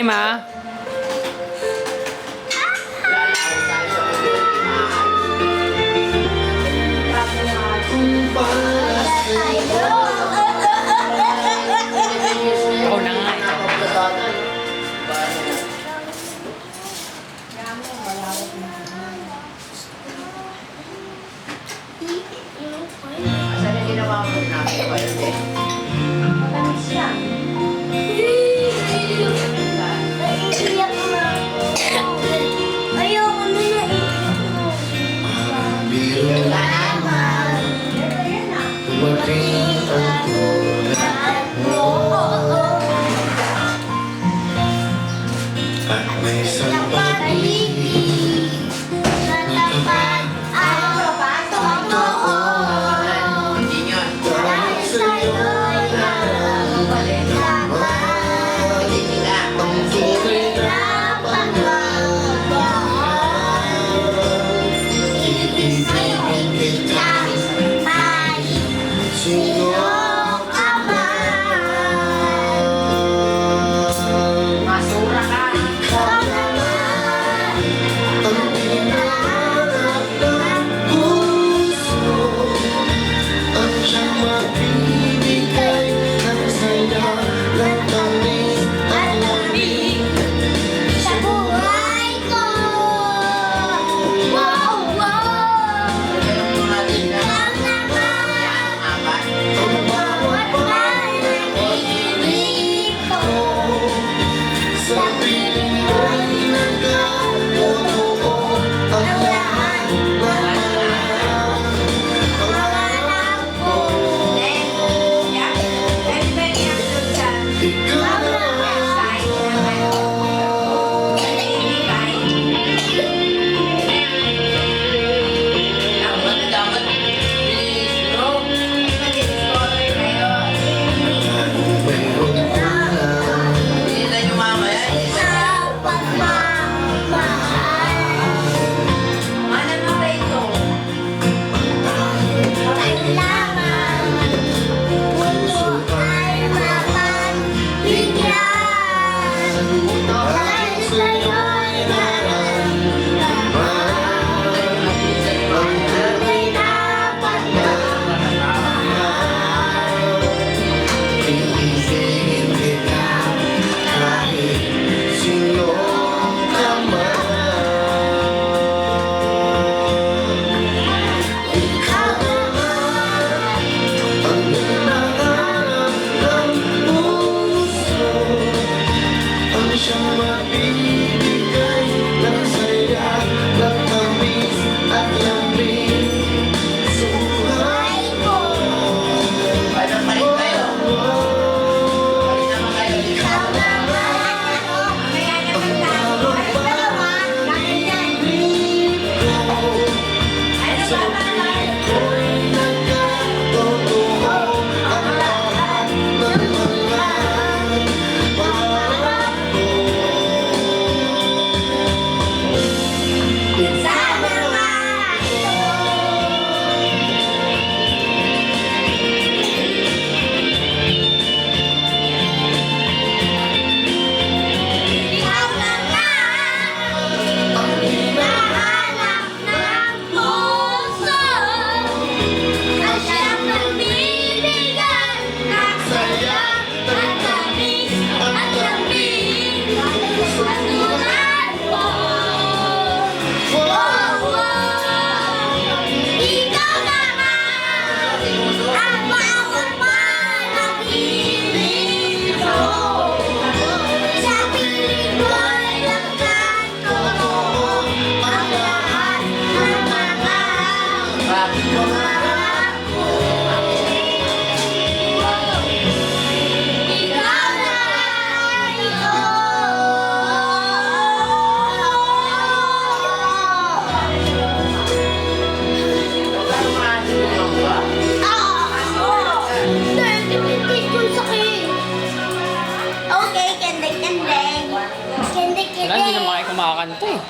game, ha? Ikaw na nga, ikaw. Asan yung ginawa mo namin ko yun eh? Matamis siya. Naiiyak na ako. Ayoko na naiiyak na. Biro Salamat. dumating ang tulad mo at may isang pag-ibig na tapat ang totoo. Hindi yun. Dahil sa'yo'y nararamdaman. Hindi sila. ang tunay na Hirapan magmahal. iibigin kita. Kahit Sino ka man. Masura ka. Ikaw naman. ang pinangarap ng puso at siyang magbibigay ng saya ng tamis at lamig Sa buhay ko. Wow, wow. Yung mga tingnan. Ikaw naman. Apat. ang bawat Pag-ibig ko. sa piling ay nagkatotoo ang lahat ng Pangarap ko. ikaw na Dapat. Bilis, bro. mayroon ka lang. Bilisan nyo mamaya. Sa pagmamahal. Kailangan puso ay mapagbigyan. Dahil sa'yo'y nararamdaman. Ang tunay na pagmamahal. Iibigin kita kahit sino ka man. Ikaw naman. Ang hinahanap ng puso ang siyang magbibigay ng saya, ng tamis at lamig sa buhay Ay ko. Paano palit kayo? Palit naman kayo. Ikaw naman. sa piling ko'y nagkatotoo ang lahat ng mga pangarap ko. Sana nga ito. Ikaw naman ang hinahanap ng puso at siyang nagbibigay ng saya at tamis at lamig sa tulad mo. Wow, wow. Ikaw naman ang bawat panaginip ko. Sa piling ko'y nagkatotoo ang lahat ng mga pangarap ko. Ikaw na ito. Okay, kendeng-kendeng. Wala, hindi Kendeng-kendeng. naman kayo kumakanta, eh.